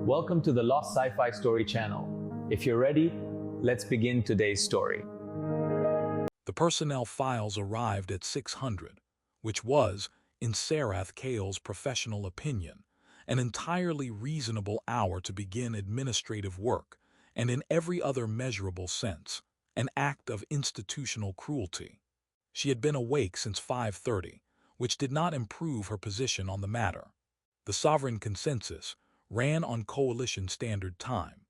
Welcome to the Lost Sci-Fi Story channel. If you're ready, let's begin today's story. The personnel files arrived at 600, which was, in Serath Kael's professional opinion, an entirely reasonable hour to begin administrative work, and in every other measurable sense, an act of institutional cruelty. She had been awake since 5:30, which did not improve her position on the matter. The sovereign consensus ran on Coalition Standard Time,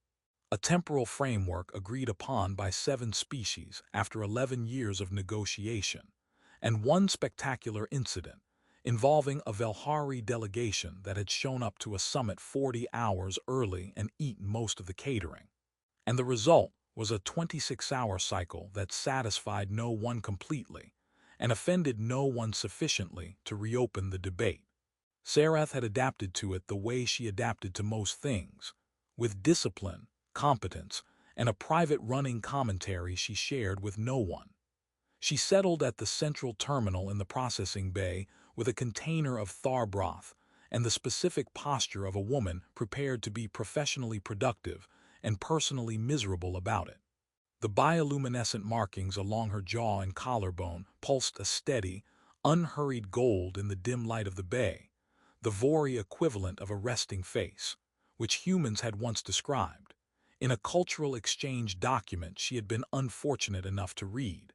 a temporal framework agreed upon by 7 species after 11 years of negotiation, and one spectacular incident involving a Velhari delegation that had shown up to a summit 40 hours early and eaten most of the catering. And the result was a 26-hour cycle that satisfied no one completely and offended no one sufficiently to reopen the debate. Serath had adapted to it the way she adapted to most things, with discipline, competence, and a private running commentary she shared with no one. She settled at the central terminal in the processing bay with a container of thar broth and the specific posture of a woman prepared to be professionally productive and personally miserable about it. The bioluminescent markings along her jaw and collarbone pulsed a steady, unhurried gold in the dim light of the bay, the Vori equivalent of a resting face, which humans had once described, in a cultural exchange document she had been unfortunate enough to read,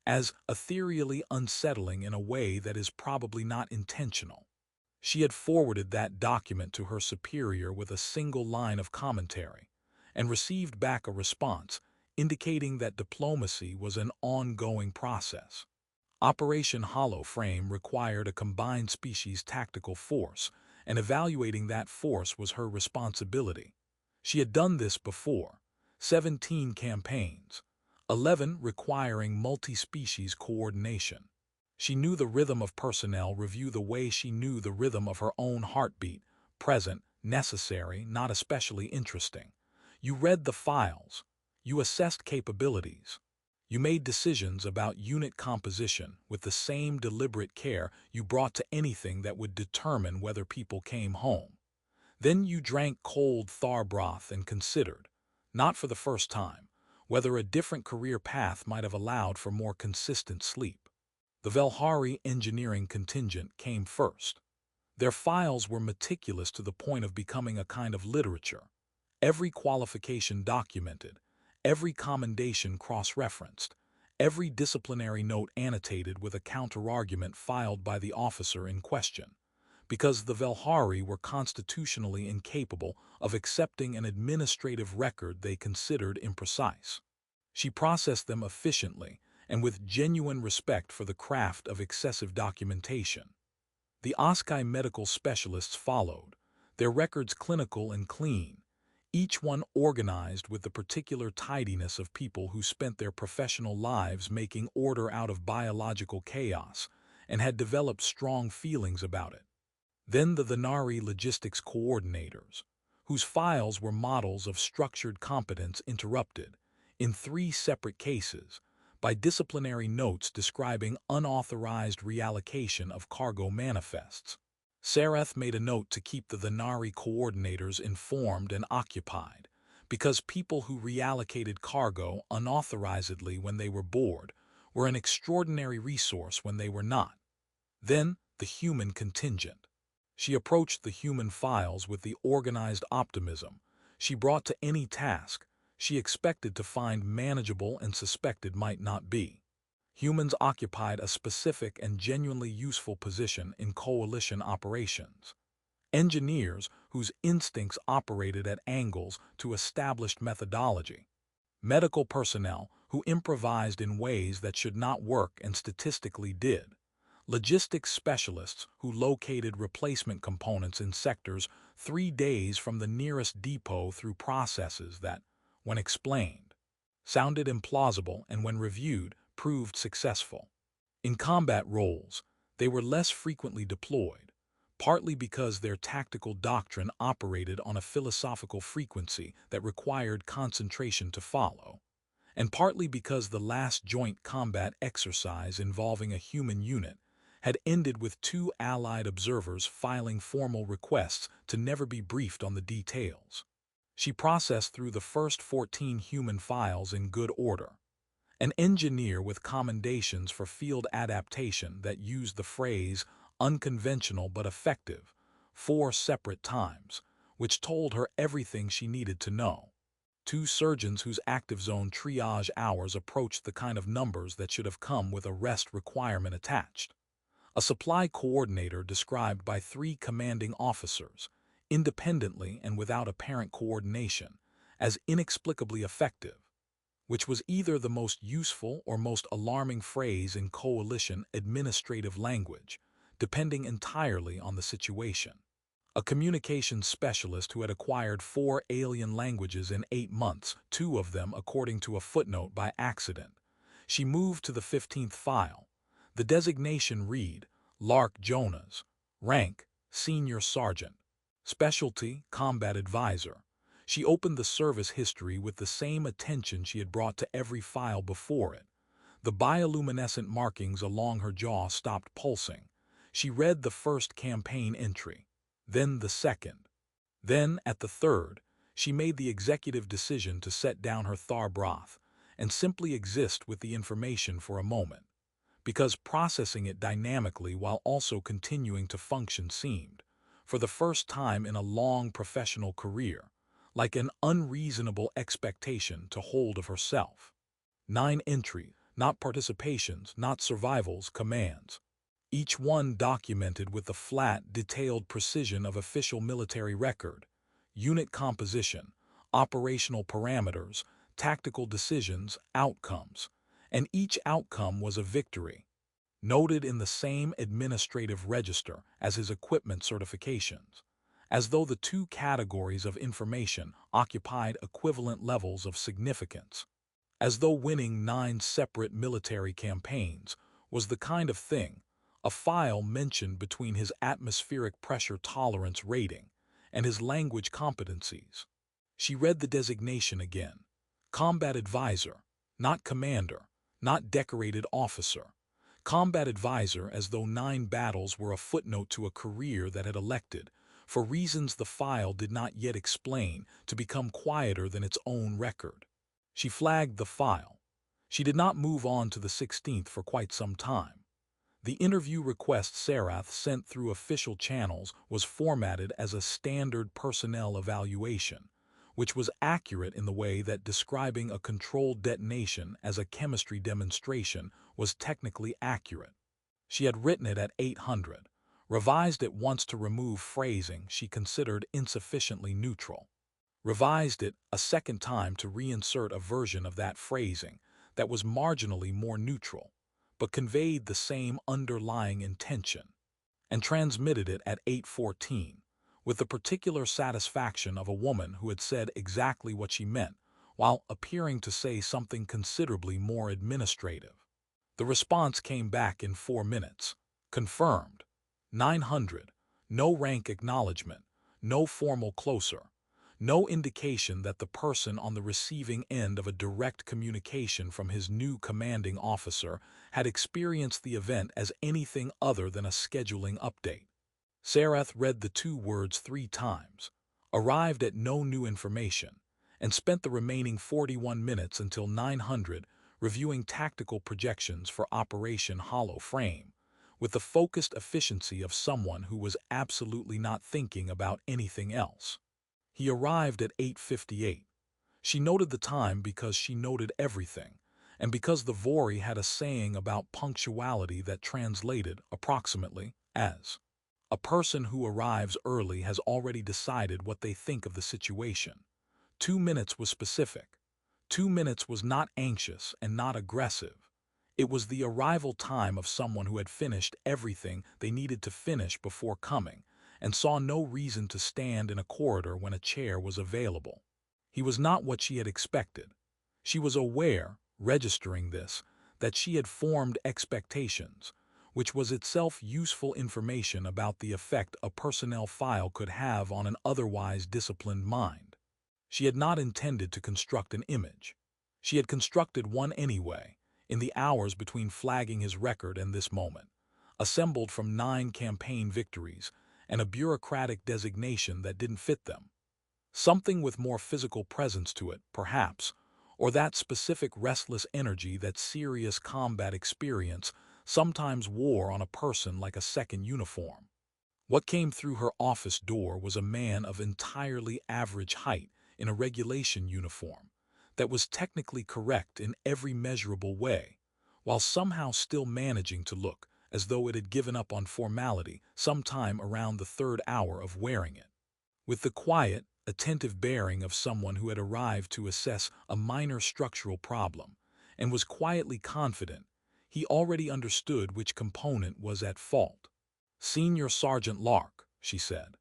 as ethereally unsettling in a way that is probably not intentional. She had forwarded that document to her superior with a single line of commentary, and received back a response indicating that diplomacy was an ongoing process. Operation Hollow Frame required a combined species tactical force, and evaluating that force was her responsibility. She had done this before, 17 campaigns, 11 requiring multi-species coordination. She knew the rhythm of personnel review the way she knew the rhythm of her own heartbeat, present, necessary, not especially interesting. You read the files. You assessed capabilities. You made decisions about unit composition with the same deliberate care you brought to anything that would determine whether people came home. Then you drank cold thar broth and considered, not for the first time, whether a different career path might have allowed for more consistent sleep. The Velhari engineering contingent came first. Their files were meticulous to the point of becoming a kind of literature. Every qualification documented, every commendation cross-referenced, every disciplinary note annotated with a counterargument filed by the officer in question, because the Velhari were constitutionally incapable of accepting an administrative record they considered imprecise. She processed them efficiently and with genuine respect for the craft of excessive documentation. The Oskai medical specialists followed, their records clinical and clean, each one organized with the particular tidiness of people who spent their professional lives making order out of biological chaos and had developed strong feelings about it. Then the Venari logistics coordinators, whose files were models of structured competence interrupted, in 3 separate cases, by disciplinary notes describing unauthorized reallocation of cargo manifests. Serath made a note to keep the Venari coordinators informed and occupied, because people who reallocated cargo unauthorizedly when they were bored were an extraordinary resource when they were not. Then the human contingent. She approached the human files with the organized optimism she brought to any task she expected to find manageable and suspected might not be. Humans occupied a specific and genuinely useful position in coalition operations. Engineers whose instincts operated at angles to established methodology. Medical personnel who improvised in ways that should not work and statistically did. Logistics specialists who located replacement components in sectors 3 days from the nearest depot through processes that, when explained, sounded implausible and when reviewed, proved successful. In combat roles, they were less frequently deployed, partly because their tactical doctrine operated on a philosophical frequency that required concentration to follow, and partly because the last joint combat exercise involving a human unit had ended with two Allied observers filing formal requests to never be briefed on the details. She processed through the first 14 human files in good order. An engineer with commendations for field adaptation that used the phrase unconventional but effective 4 separate times, which told her everything she needed to know. Two surgeons whose active zone triage hours approached the kind of numbers that should have come with a rest requirement attached. A supply coordinator described by 3 commanding officers, independently and without apparent coordination, as inexplicably effective, which was either the most useful or most alarming phrase in coalition administrative language, depending entirely on the situation. A communications specialist who had acquired 4 alien languages in 8 months, 2 of them according to a footnote by accident. She moved to the 15th file. The designation read, Lark Jonas. Rank, Senior Sergeant. Specialty, Combat Advisor. She opened the service history with the same attention she had brought to every file before it. The bioluminescent markings along her jaw stopped pulsing. She read the first campaign entry, then the second. Then, at the third, she made the executive decision to set down her thar broth and simply exist with the information for a moment, because processing it dynamically while also continuing to function seemed, for the first time in a long professional career, like an unreasonable expectation to hold of herself. 9 entries, not participations, not survivals, commands. Each one documented with the flat, detailed precision of official military record. Unit composition, operational parameters, tactical decisions, outcomes. And each outcome was a victory, noted in the same administrative register as his equipment certifications, as though the 2 categories of information occupied equivalent levels of significance, as though winning 9 separate military campaigns was the kind of thing a file mentioned between his atmospheric pressure tolerance rating and his language competencies. She read the designation again. Combat Advisor, not Commander, not Decorated Officer. Combat Advisor, as though 9Battles were a footnote to a career that had elected, for reasons the file did not yet explain, to become quieter than its own record. She flagged the file. She did not move on to the 16th for quite some time. The interview request Serath sent through official channels was formatted as a standard personnel evaluation, which was accurate in the way that describing a controlled detonation as a chemistry demonstration was technically accurate. She had written it at 800, revised it once to remove phrasing she considered insufficiently neutral, revised it a second time to reinsert a version of that phrasing that was marginally more neutral, but conveyed the same underlying intention, and transmitted it at 8:14, with the particular satisfaction of a woman who had said exactly what she meant, while appearing to say something considerably more administrative. The response came back in 4 minutes. Confirmed. 900. No rank acknowledgement. No formal closer. No indication that the person on the receiving end of a direct communication from his new commanding officer had experienced the event as anything other than a scheduling update. Serath read the 2 words 3 times, arrived at no new information, and spent the remaining 41 minutes until 900 reviewing tactical projections for Operation Hollow Frame, with the focused efficiency of someone who was absolutely not thinking about anything else. He arrived at 8:58. She noted the time because she noted everything, and because the Vori had a saying about punctuality that translated, approximately, as, "A person who arrives early has already decided what they think of the situation." 2 minutes was specific. 2 minutes was not anxious and not aggressive. It was the arrival time of someone who had finished everything they needed to finish before coming, and saw no reason to stand in a corridor when a chair was available. He was not what she had expected. She was aware, registering this, that she had formed expectations, which was itself useful information about the effect a personnel file could have on an otherwise disciplined mind. She had not intended to construct an image. She had constructed one anyway, in the hours between flagging his record and this moment. assembled from 9 campaign victories and a bureaucratic designation that didn't fit them. Something with more physical presence to it, perhaps, or that specific restless energy that serious combat experience sometimes wore on a person like a second uniform. What came through her office door was a man of entirely average height in a regulation uniform that was technically correct in every measurable way, while somehow still managing to look as though it had given up on formality sometime around the 3rd hour of wearing it. With the quiet, attentive bearing of someone who had arrived to assess a minor structural problem and was quietly confident, he already understood which component was at fault. "Senior Sergeant Lark," she said.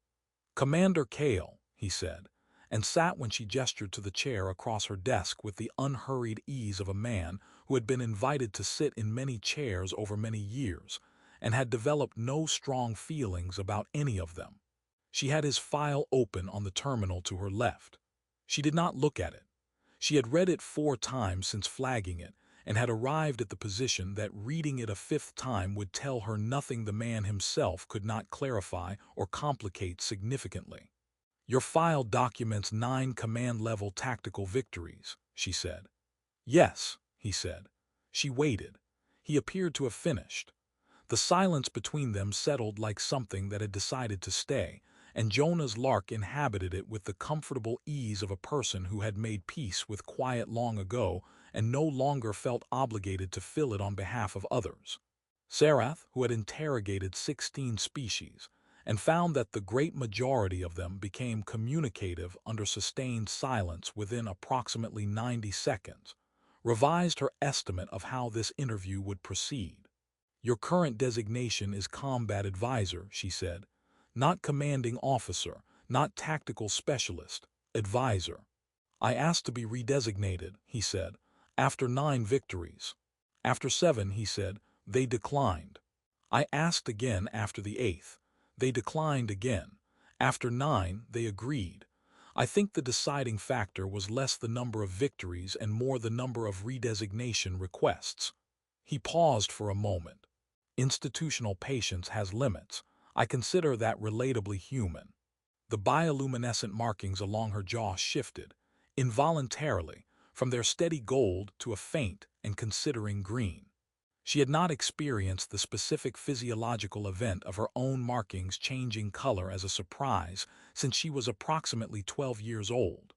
"Commander Kael," he said, and sat when she gestured to the chair across her desk with the unhurried ease of a man who had been invited to sit in many chairs over many years and had developed no strong feelings about any of them. She had his file open on the terminal to her left. She did not look at it. She had read it 4 times since flagging it and had arrived at the position that reading it a 5th time would tell her nothing the man himself could not clarify or complicate significantly. "Your file documents 9 command-level tactical victories," she said. "Yes," he said. She waited. He appeared to have finished. The silence between them settled like something that had decided to stay, and Jonas Lark inhabited it with the comfortable ease of a person who had made peace with quiet long ago and no longer felt obligated to fill it on behalf of others. Serath, who had interrogated 16 species, and found that the great majority of them became communicative under sustained silence within approximately 90 seconds, revised her estimate of how this interview would proceed. "Your current designation is combat advisor," she said. "Not commanding officer, not tactical specialist, advisor." "I asked to be redesignated," he said, "after 9 victories. After 7, he said, they declined. I asked again after the 8th. They declined again. After 9, they agreed. I think the deciding factor was less the number of victories and more the number of redesignation requests." He paused for a moment. "Institutional patience has limits. I consider that relatably human." The bioluminescent markings along her jaw shifted, involuntarily, from their steady gold to a faint and considering green. She had not experienced the specific physiological event of her own markings changing color as a surprise since she was approximately 12 years old.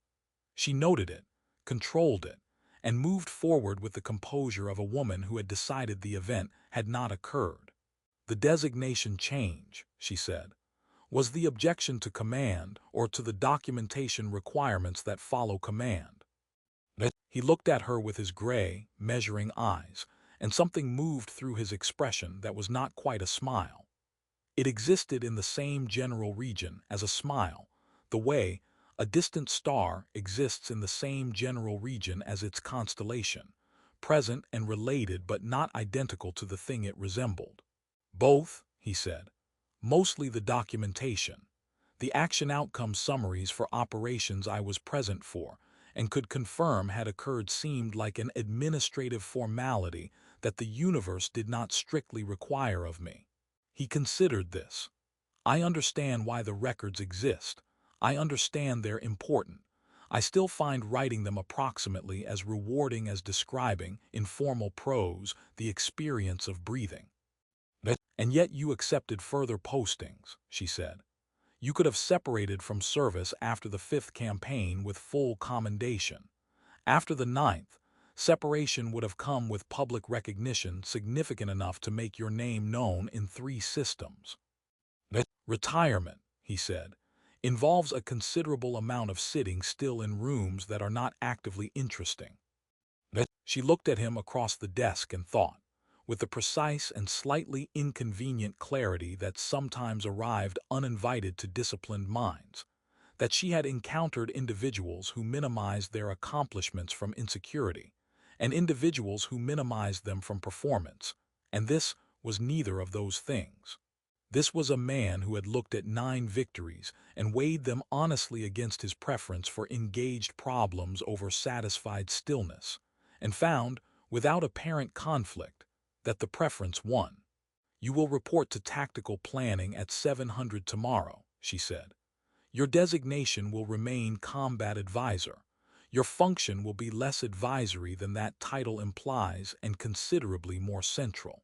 She noted it, controlled it, and moved forward with the composure of a woman who had decided the event had not occurred. "The designation change," she said, "was the objection to command or to the documentation requirements that follow command?" He looked at her with his gray, measuring eyes, and something moved through his expression that was not quite a smile. It existed in the same general region as a smile, the way a distant star exists in the same general region as its constellation, present and related but not identical to the thing it resembled. "Both," he said. "Mostly the documentation. The action outcome summaries for operations I was present for and could confirm had occurred seemed like an administrative formality that the universe did not strictly require of me." He considered this. "I understand why the records exist. I understand they're important. I still find writing them approximately as rewarding as describing, in formal prose, the experience of breathing." "And yet you accepted further postings," she said. "You could have separated from service after the 5th campaign with full commendation. After the 9th, separation would have come with public recognition significant enough to make your name known in 3 systems. Retirement," he said, "involves a considerable amount of sitting still in rooms that are not actively interesting." She looked at him across the desk and thought, with the precise and slightly inconvenient clarity that sometimes arrived uninvited to disciplined minds, that she had encountered individuals who minimized their accomplishments from insecurity, and individuals who minimized them from performance, and this was neither of those things. This was a man who had looked at 9 victories and weighed them honestly against his preference for engaged problems over satisfied stillness, and found, without apparent conflict, that the preference won. "You will report to tactical planning at 700 tomorrow," she said. "Your designation will remain combat advisor. Your function will be less advisory than that title implies and considerably more central.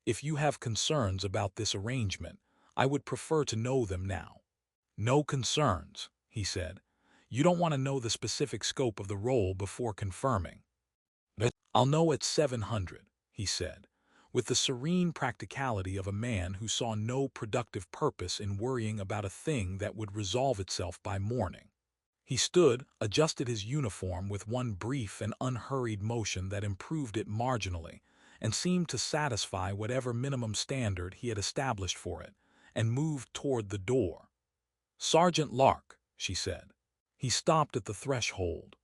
If you have concerns about this arrangement, I would prefer to know them now." "No concerns," he said. "You don't want to know the specific scope of the role before confirming." "I'll know at 700, he said, with the serene practicality of a man who saw no productive purpose in worrying about a thing that would resolve itself by morning. He stood, adjusted his uniform with one brief and unhurried motion that improved it marginally, and seemed to satisfy whatever minimum standard he had established for it, and moved toward the door. "Sergeant Lark," she said. He stopped at the threshold.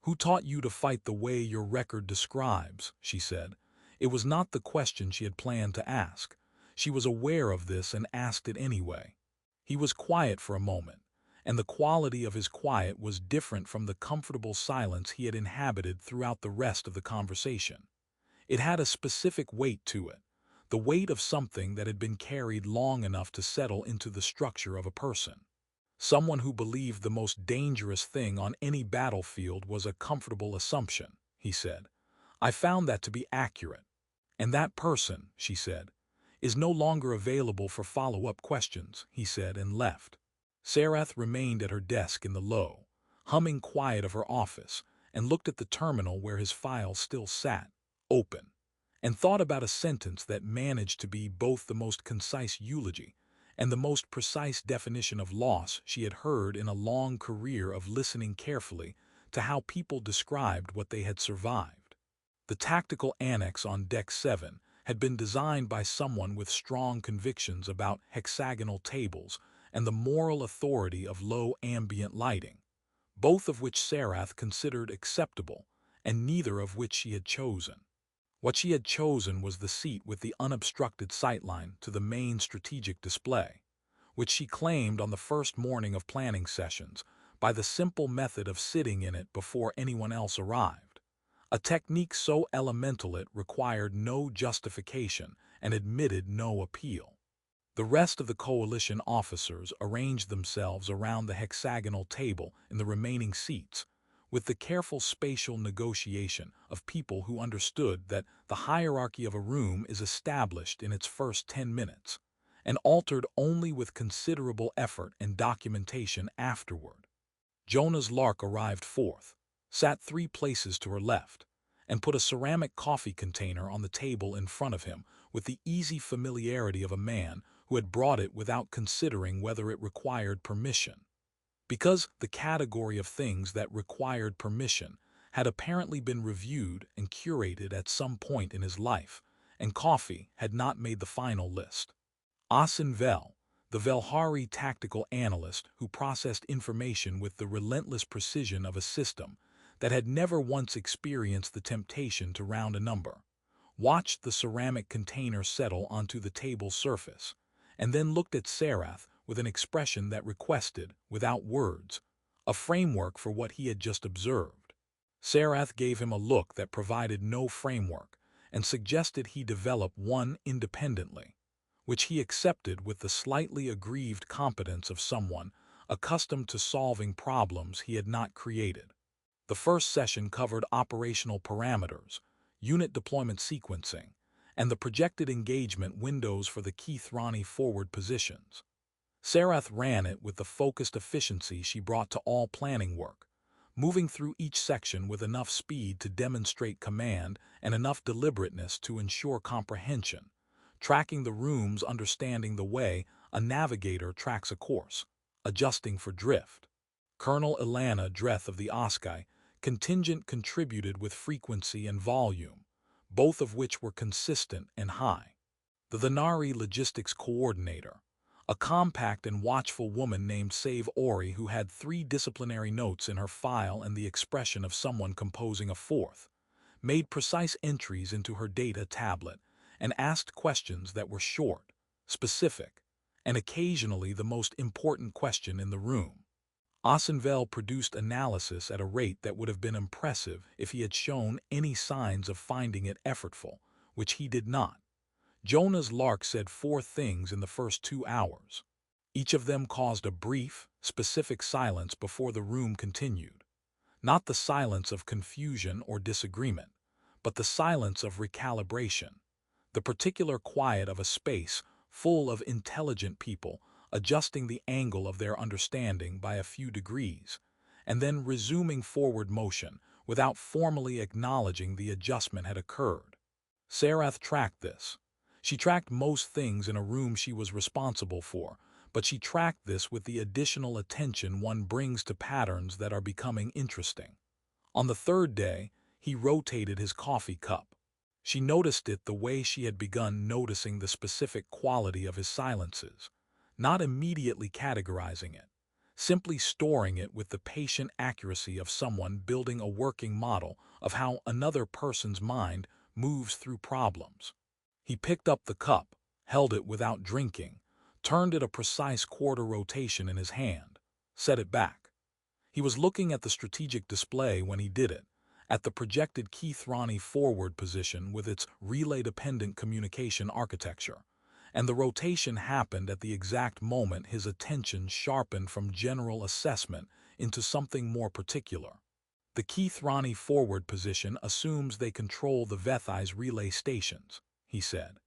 "Who taught you to fight the way your record describes?" she said. It was not the question she had planned to ask. She was aware of this and asked it anyway. He was quiet for a moment, and the quality of his quiet was different from the comfortable silence he had inhabited throughout the rest of the conversation. It had a specific weight to it, the weight of something that had been carried long enough to settle into the structure of a person. Someone who believed the most dangerous thing on any battlefield was a comfortable assumption, he said. I found that to be accurate. And that person, she said, is no longer available for follow-up questions, he said, and left. Serath remained at her desk in the low, humming quiet of her office, and looked at the terminal where his file still sat, open, and thought about a sentence that managed to be both the most concise eulogy and the most precise definition of loss she had heard in a long career of listening carefully to how people described what they had survived. The tactical annex on Deck 7 had been designed by someone with strong convictions about hexagonal tables and the moral authority of low ambient lighting, both of which Serath considered acceptable and neither of which she had chosen. What she had chosen was the seat with the unobstructed sightline to the main strategic display, which she claimed on the first morning of planning sessions by the simple method of sitting in it before anyone else arrived, a technique so elemental it required no justification and admitted no appeal. The rest of the coalition officers arranged themselves around the hexagonal table in the remaining seats, with the careful spatial negotiation of people who understood that the hierarchy of a room is established in its first 10 minutes, and altered only with considerable effort and documentation afterward. Jonas Lark arrived fourth, sat 3 places to her left, and put a ceramic coffee container on the table in front of him with the easy familiarity of a man who had brought it without considering whether it required permission. Because the category of things that required permission had apparently been reviewed and curated at some point in his life, and coffee had not made the final list. Asin Vel, the Velhari tactical analyst who processed information with the relentless precision of a system that had never once experienced the temptation to round a number, watched the ceramic container settle onto the table's surface, and then looked at Serath with an expression that requested, without words, a framework for what he had just observed. Serath gave him a look that provided no framework and suggested he develop one independently, which he accepted with the slightly aggrieved competence of someone accustomed to solving problems he had not created. The first session covered operational parameters, unit deployment sequencing, and the projected engagement windows for the Keithrani forward positions. Serath ran it with the focused efficiency she brought to all planning work, moving through each section with enough speed to demonstrate command and enough deliberateness to ensure comprehension, tracking the rooms understanding the way a navigator tracks a course, adjusting for drift. Colonel Ilana Dreth of the Oskai contingent contributed with frequency and volume, both of which were consistent and high. The Thanari logistics coordinator, a compact and watchful woman named Save Ori who had 3 disciplinary notes in her file and the expression of someone composing a 4th, made precise entries into her data tablet and asked questions that were short, specific, and occasionally the most important question in the room. Asenvel produced analysis at a rate that would have been impressive if he had shown any signs of finding it effortful, which he did not. Jonah's lark said 4 things in the first 2 hours. Each of them caused a brief, specific silence before the room continued. Not the silence of confusion or disagreement, but the silence of recalibration, the particular quiet of a space full of intelligent people adjusting the angle of their understanding by a few degrees, and then resuming forward motion without formally acknowledging the adjustment had occurred. Serath tracked this. She tracked most things in a room she was responsible for, but she tracked this with the additional attention one brings to patterns that are becoming interesting. On the third day, he rotated his coffee cup. She noticed it the way she had begun noticing the specific quality of his silences, not immediately categorizing it, simply storing it with the patient accuracy of someone building a working model of how another person's mind moves through problems. He picked up the cup, held it without drinking, turned it a precise quarter rotation in his hand, set it back. He was looking at the strategic display when he did it, at the projected Keithrani forward position with its relay-dependent communication architecture, and the rotation happened at the exact moment his attention sharpened from general assessment into something more particular. The Keithrani forward position assumes they control the Vethai's relay stations, he said.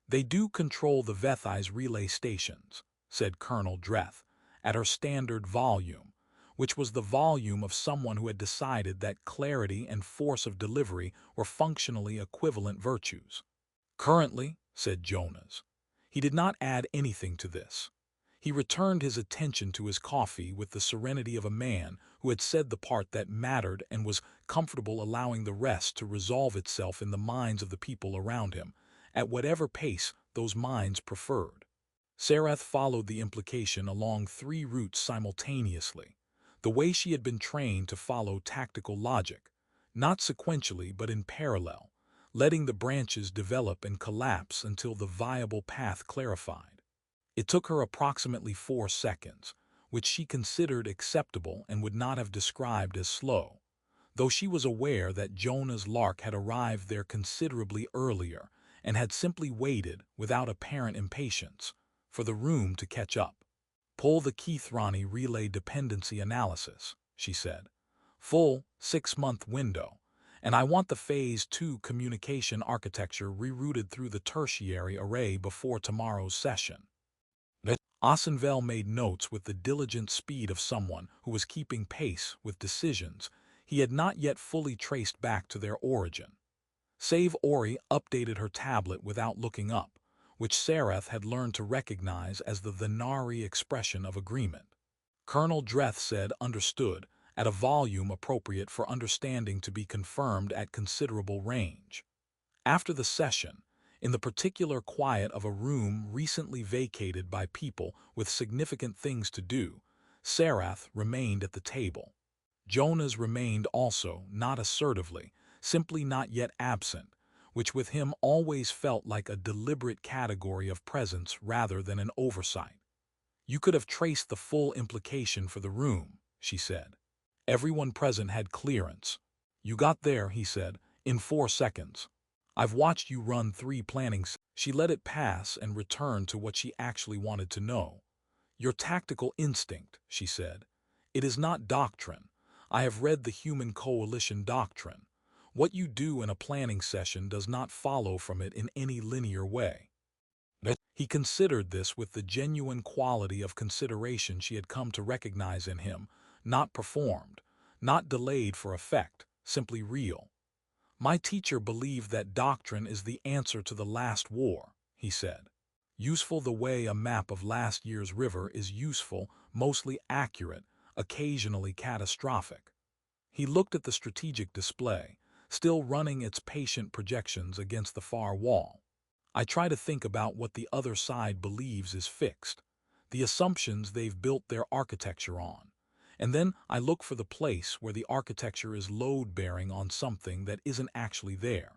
They do control the Vethai's relay stations, said Colonel Dreth, at her standard volume, which was the volume of someone who had decided that clarity and force of delivery were functionally equivalent virtues. Currently, said Jonas. He did not add anything to this. He returned his attention to his coffee with the serenity of a man who had said the part that mattered and was comfortable allowing the rest to resolve itself in the minds of the people around him, at whatever pace those minds preferred. Serath followed the implication along 3 routes simultaneously, the way she had been trained to follow tactical logic, not sequentially but in parallel, letting the branches develop and collapse until the viable path clarified. It took her approximately 4 seconds, which she considered acceptable and would not have described as slow, though she was aware that Jonah's lark had arrived there considerably earlier and had simply waited, without apparent impatience, for the room to catch up. Pull the Keithrani relay dependency analysis, she said. Full 6-month window, and I want the Phase 2 communication architecture rerouted through the tertiary array before tomorrow's session. Asenvel made notes with the diligent speed of someone who was keeping pace with decisions he had not yet fully traced back to their origin. Save Ori updated her tablet without looking up, which Serath had learned to recognize as the Venari expression of agreement. Colonel Dreth said understood, at a volume appropriate for understanding to be confirmed at considerable range. After the session, in the particular quiet of a room recently vacated by people with significant things to do, Serath remained at the table. Jonas remained also, not assertively, simply not yet absent, which with him always felt like a deliberate category of presence rather than an oversight. You could have traced the full implication for the room, she said. Everyone present had clearance. You got there, he said, in 4 seconds. I've watched you run 3 plannings. She let it pass and returned to what she actually wanted to know. Your tactical instinct, she said. It is not doctrine. I have read the Human Coalition doctrine. What you do in a planning session does not follow from it in any linear way. He considered this with the genuine quality of consideration she had come to recognize in him, not performed, not delayed for effect, simply real. My teacher believed that doctrine is the answer to the last war, he said. Useful the way a map of last year's river is useful, mostly accurate, occasionally catastrophic. He looked at the strategic display, still running its patient projections against the far wall. I try to think about what the other side believes is fixed, the assumptions they've built their architecture on, and then I look for the place where the architecture is load-bearing on something that isn't actually there.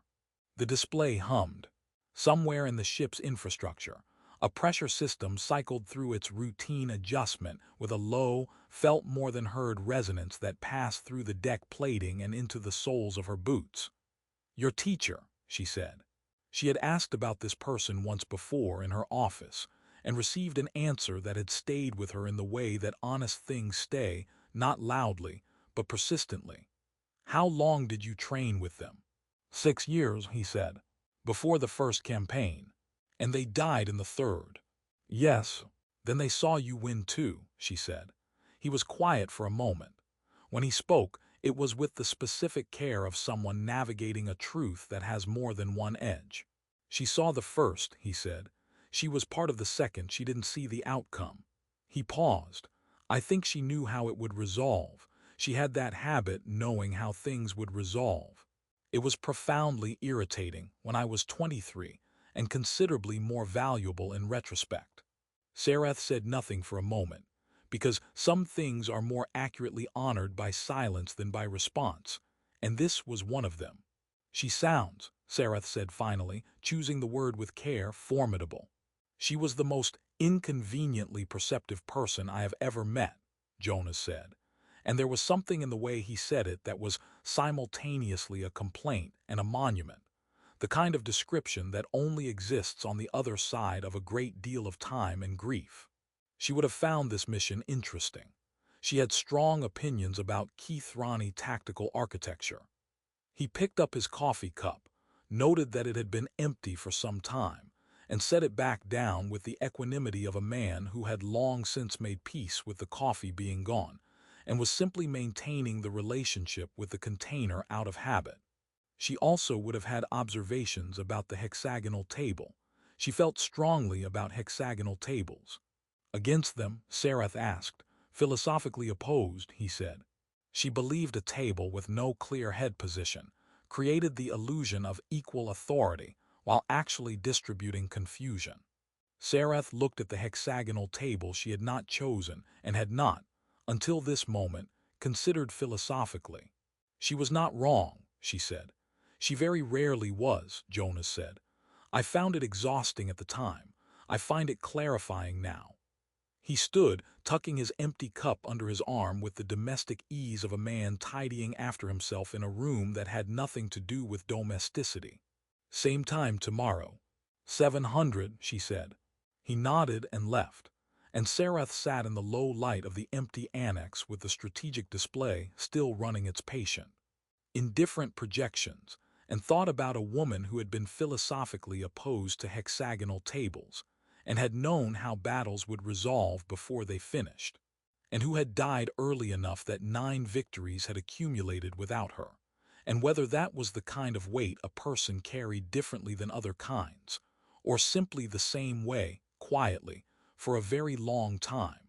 The display hummed. Somewhere in the ship's infrastructure, a pressure system cycled through its routine adjustment with a low, felt more than heard resonance that passed through the deck plating and into the soles of her boots. Your teacher, she said. She had asked about this person once before in her office and received an answer that had stayed with her in the way that honest things stay, not loudly, but persistently. "How long did you train with them?" "6 years," he said, "before the first campaign. And they died in the third." "Yes." "Then they saw you win too," she said. He was quiet for a moment. When he spoke, it was with the specific care of someone navigating a truth that has more than one edge. "She saw the first," he said. "She was part of the second. She didn't see the outcome." He paused. "I think she knew how it would resolve. She had that habit, knowing how things would resolve. It was profoundly irritating when I was 23, and considerably more valuable in retrospect." Serath said nothing for a moment, because some things are more accurately honored by silence than by response, and this was one of them. "She sounds," Serath said finally, choosing the word with care, "formidable." "She was the most inconveniently perceptive person I have ever met," Jonas said, and there was something in the way he said it that was simultaneously a complaint and a monument, the kind of description that only exists on the other side of a great deal of time and grief. She would have found this mission interesting. She had strong opinions about Keith-Rani tactical architecture. He picked up his coffee cup, noted that it had been empty for some time, and set it back down with the equanimity of a man who had long since made peace with the coffee being gone, and was simply maintaining the relationship with the container out of habit. She also would have had observations about the hexagonal table. She felt strongly about hexagonal tables. Against them, Serath asked. "Philosophically opposed," he said. She believed a table with no clear head position created the illusion of equal authority while actually distributing confusion. Serath looked at the hexagonal table she had not chosen and had not, until this moment, considered philosophically. "She was not wrong," she said. "She very rarely was," Jonas said. "I found it exhausting at the time. I find it clarifying now." He stood, tucking his empty cup under his arm with the domestic ease of a man tidying after himself in a room that had nothing to do with domesticity. "Same time tomorrow." 700, she said. He nodded and left, and Serath sat in the low light of the empty annex with the strategic display still running its patient, indifferent projections, and thought about a woman who had been philosophically opposed to hexagonal tables, and had known how battles would resolve before they finished, and who had died early enough that 9 victories had accumulated without her, and whether that was the kind of weight a person carried differently than other kinds, or simply the same way, quietly, for a very long time.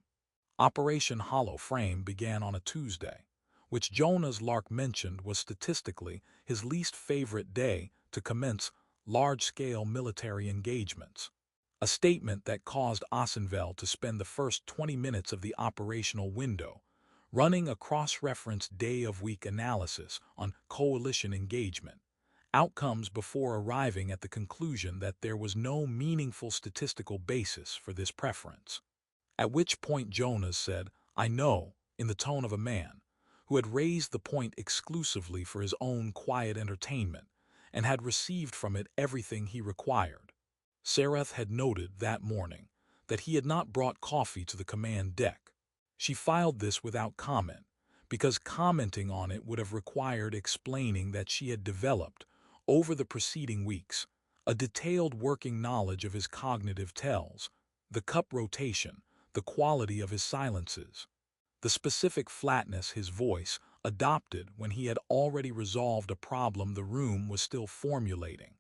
Operation Hollow Frame began on a Tuesday, which Jonas Lark mentioned was statistically his least favorite day to commence large-scale military engagements. A statement that caused Ossenfeld to spend the first 20 minutes of the operational window running a cross-reference day-of-week analysis on coalition engagement outcomes before arriving at the conclusion that there was no meaningful statistical basis for this preference. At which point Jonas said, "I know," in the tone of a man who had raised the point exclusively for his own quiet entertainment and had received from it everything he required. Serath had noted that morning that he had not brought coffee to the command deck. She filed this without comment, because commenting on it would have required explaining that she had developed, over the preceding weeks, a detailed working knowledge of his cognitive tells, the cup rotation, the quality of his silences, the specific flatness his voice adopted when he had already resolved a problem the room was still formulating.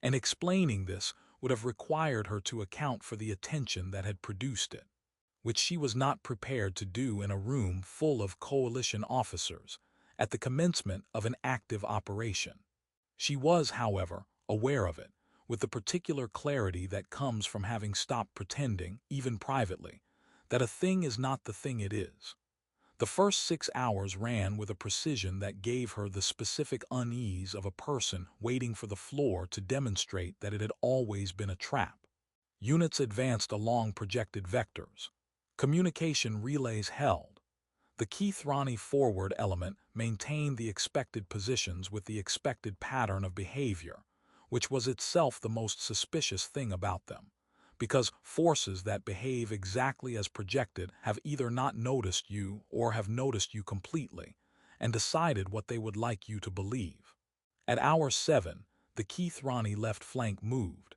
And explaining this would have required her to account for the attention that had produced it, which she was not prepared to do in a room full of coalition officers at the commencement of an active operation. She was, however, aware of it, with the particular clarity that comes from having stopped pretending, even privately, that a thing is not the thing it is. The first 6 hours ran with a precision that gave her the specific unease of a person waiting for the floor to demonstrate that it had always been a trap. Units advanced along projected vectors. Communication relays held. The Keith-Rani forward element maintained the expected positions with the expected pattern of behavior, which was itself the most suspicious thing about them, because forces that behave exactly as projected have either not noticed you or have noticed you completely, and decided what they would like you to believe. At hour 7, the Keithrani left flank moved.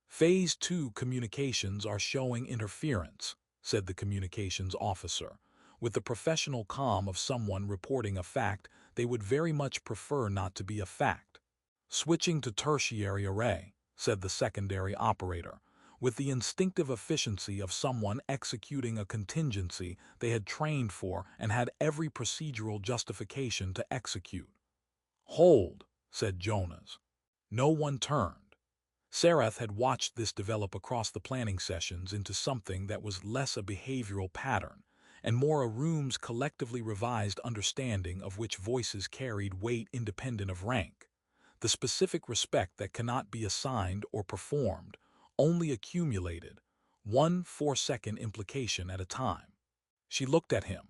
Phase 2 communications are showing interference, said the communications officer, with the professional calm of someone reporting a fact they would very much prefer not to be a fact. Switching to tertiary array, said the secondary operator, with the instinctive efficiency of someone executing a contingency they had trained for and had every procedural justification to execute. Hold, said Jonas. No one turned. Serath had watched this develop across the planning sessions into something that was less a behavioral pattern and more a room's collectively revised understanding of which voices carried weight independent of rank, the specific respect that cannot be assigned or performed, only accumulated, 1 4-second implication at a time. She looked at him.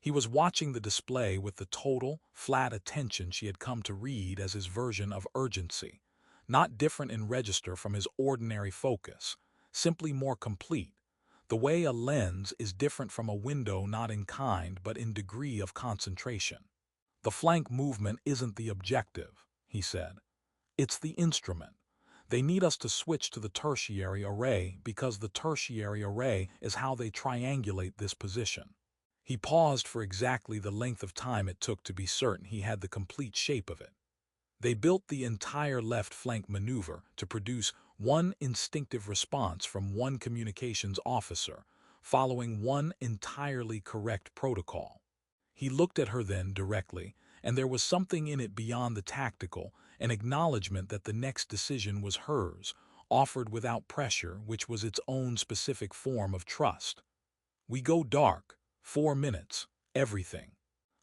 He was watching the display with the total, flat attention she had come to read as his version of urgency, not different in register from his ordinary focus, simply more complete, the way a lens is different from a window not in kind but in degree of concentration. The flank movement isn't the objective, he said. It's the instrument. They need us to switch to the tertiary array because the tertiary array is how they triangulate this position. He paused for exactly the length of time it took to be certain he had the complete shape of it. They built the entire left flank maneuver to produce one instinctive response from one communications officer, following one entirely correct protocol. He looked at her then directly, and there was something in it beyond the tactical, an acknowledgement that the next decision was hers, offered without pressure, which was its own specific form of trust. We go dark, 4 minutes, everything.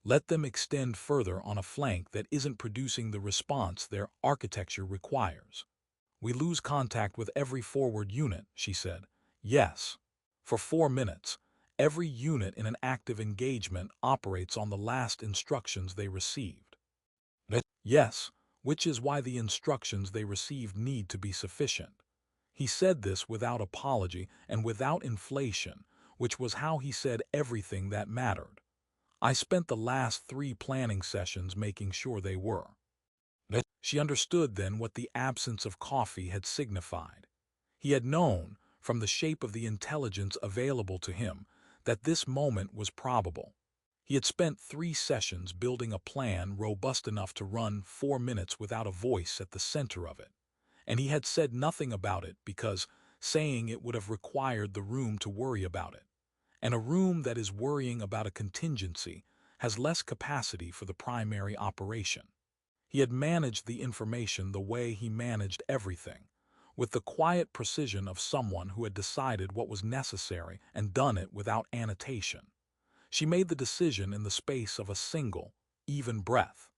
Let them extend further on a flank that isn't producing the response their architecture requires. We lose contact with every forward unit, she said. Yes. For 4 minutes, every unit in an active engagement operates on the last instructions they received. Yes, which is why the instructions they received need to be sufficient. He said this without apology and without inflation, which was how he said everything that mattered. I spent the last 3 planning sessions making sure they were. She understood then what the absence of coffee had signified. He had known, from the shape of the intelligence available to him, that this moment was probable. He had spent 3 sessions building a plan robust enough to run 4 minutes without a voice at the center of it, and he had said nothing about it because saying it would have required the room to worry about it. And a room that is worrying about a contingency has less capacity for the primary operation. He had managed the information the way he managed everything, with the quiet precision of someone who had decided what was necessary and done it without annotation. She made the decision in the space of a single, even breath.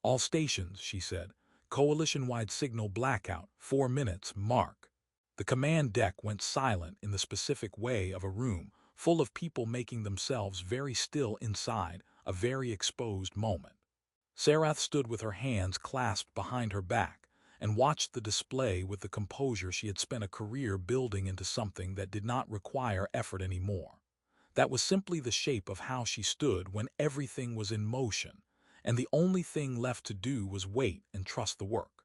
All stations, she said, coalition-wide signal blackout, 4 minutes, mark. The command deck went silent in the specific way of a room full of people making themselves very still inside a very exposed moment. Serath stood with her hands clasped behind her back and watched the display with the composure she had spent a career building into something that did not require effort anymore. That was simply the shape of how she stood when everything was in motion, and the only thing left to do was wait and trust the work.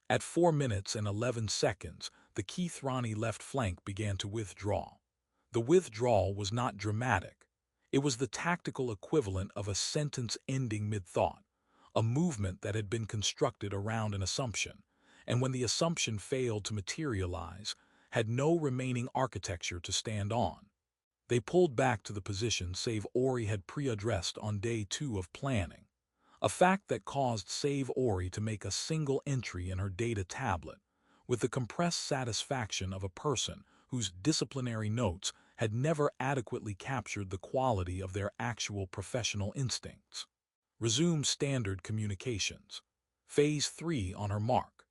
At 4 minutes and 11 seconds, the Keithrani left flank began to withdraw. The withdrawal was not dramatic. It was the tactical equivalent of a sentence ending mid-thought, a movement that had been constructed around an assumption, and when the assumption failed to materialize, had no remaining architecture to stand on. They pulled back to the position Save Ori had pre-addressed on day 2 of planning, a fact that caused Save Ori to make a single entry in her data tablet, with the compressed satisfaction of a person whose disciplinary notes had never adequately captured the quality of their actual professional instincts. Resume standard communications. Phase 3 on her mark.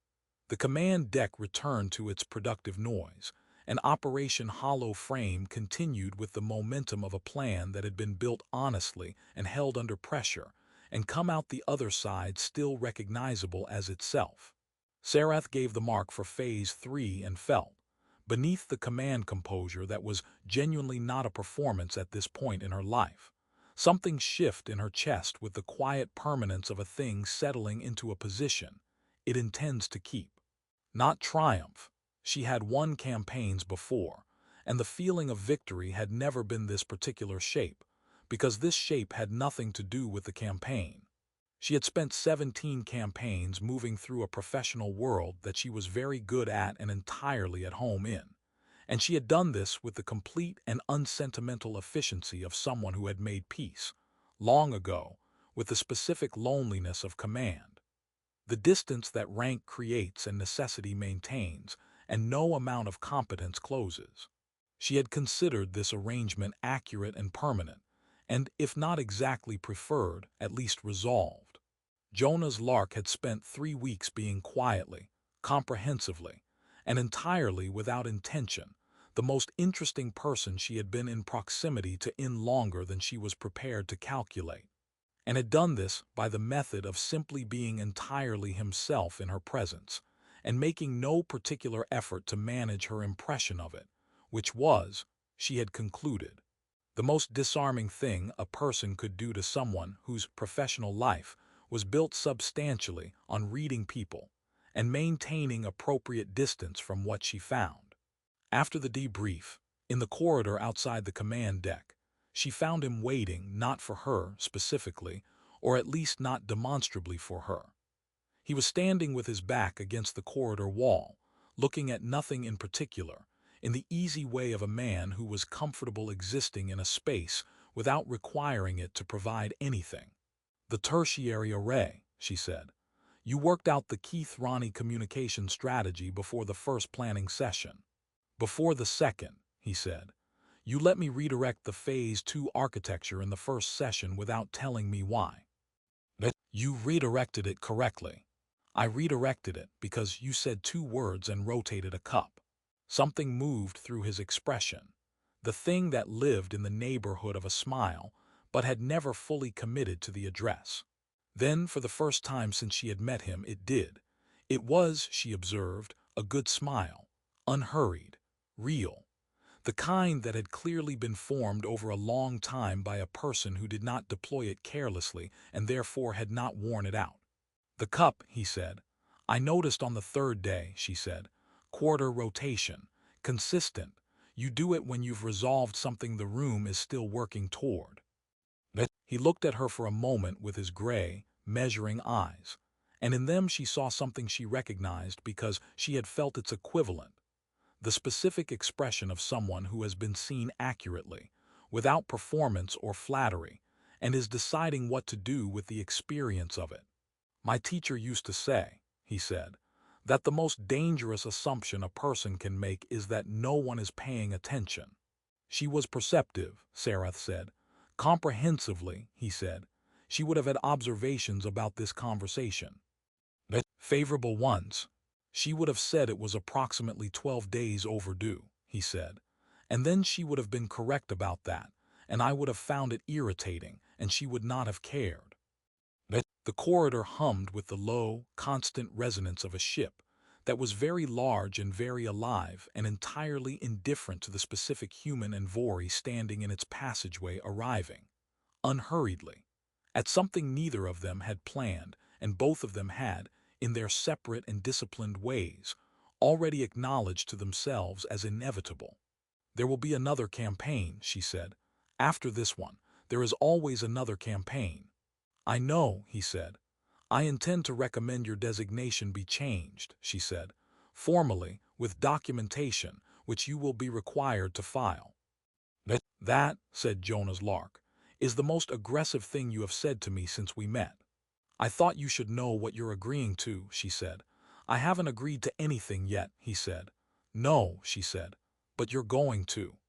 The command deck returned to its productive noise, and Operation Hollow Frame continued with the momentum of a plan that had been built honestly and held under pressure, and come out the other side still recognizable as itself. Serath gave the mark for Phase 3 and felt, beneath the command composure that was genuinely not a performance at this point in her life, something shift in her chest with the quiet permanence of a thing settling into a position it intends to keep. Not triumph. She had won campaigns before, and the feeling of victory had never been this particular shape, because this shape had nothing to do with the campaign. She had spent 17 campaigns moving through a professional world that she was very good at and entirely at home in, and she had done this with the complete and unsentimental efficiency of someone who had made peace, long ago, with the specific loneliness of command. The distance that rank creates and necessity maintains, and no amount of competence closes. She had considered this arrangement accurate and permanent, and if not exactly preferred, at least resolved. Jonas Lark had spent 3 weeks being quietly, comprehensively, and entirely without intention, the most interesting person she had been in proximity to in longer than she was prepared to calculate, and had done this by the method of simply being entirely himself in her presence, and making no particular effort to manage her impression of it, which was, she had concluded, the most disarming thing a person could do to someone whose professional life was built substantially on reading people and maintaining appropriate distance from what she found. After the debrief, in the corridor outside the command deck, she found him waiting not for her specifically, or at least not demonstrably for her. He was standing with his back against the corridor wall, looking at nothing in particular, in the easy way of a man who was comfortable existing in a space without requiring it to provide anything. "The tertiary array," she said. "You worked out the Keith-Ronnie communication strategy before the first planning session." "Before the second," he said. "You let me redirect the Phase 2 architecture in the first session without telling me why." "You redirected it correctly." "I redirected it because you said 2 words and rotated a cup." Something moved through his expression, the thing that lived in the neighborhood of a smile, but had never fully committed to the address. Then, for the first time since she had met him, it did. It was, she observed, a good smile, unhurried, real, the kind that had clearly been formed over a long time by a person who did not deploy it carelessly and therefore had not worn it out. "The cup," he said. "I noticed on the 3rd day," she said. "Quarter rotation. Consistent. You do it when you've resolved something the room is still working toward." He looked at her for a moment with his gray, measuring eyes, and in them she saw something she recognized because she had felt its equivalent, the specific expression of someone who has been seen accurately, without performance or flattery, and is deciding what to do with the experience of it. "My teacher used to say," he said, "that the most dangerous assumption a person can make is that no one is paying attention." She was perceptive, Serath said. Comprehensively, he said. She would have had observations about this conversation. Favorable ones. She would have said it was approximately 12 days overdue, he said. And then she would have been correct about that, and I would have found it irritating, and she would not have cared. The corridor hummed with the low, constant resonance of a ship that was very large and very alive and entirely indifferent to the specific human and Vori standing in its passageway arriving, unhurriedly, at something neither of them had planned, and both of them had, in their separate and disciplined ways, already acknowledged to themselves as inevitable. "There will be another campaign," she said. "After this one, there is always another campaign." "I know," he said. "I intend to recommend your designation be changed," she said, "formally, with documentation, which you will be required to file." "That," said Jonas Lark, "is the most aggressive thing you have said to me since we met." "I thought you should know what you're agreeing to," she said. "I haven't agreed to anything yet," he said. "No," she said, "but you're going to."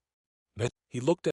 He looked at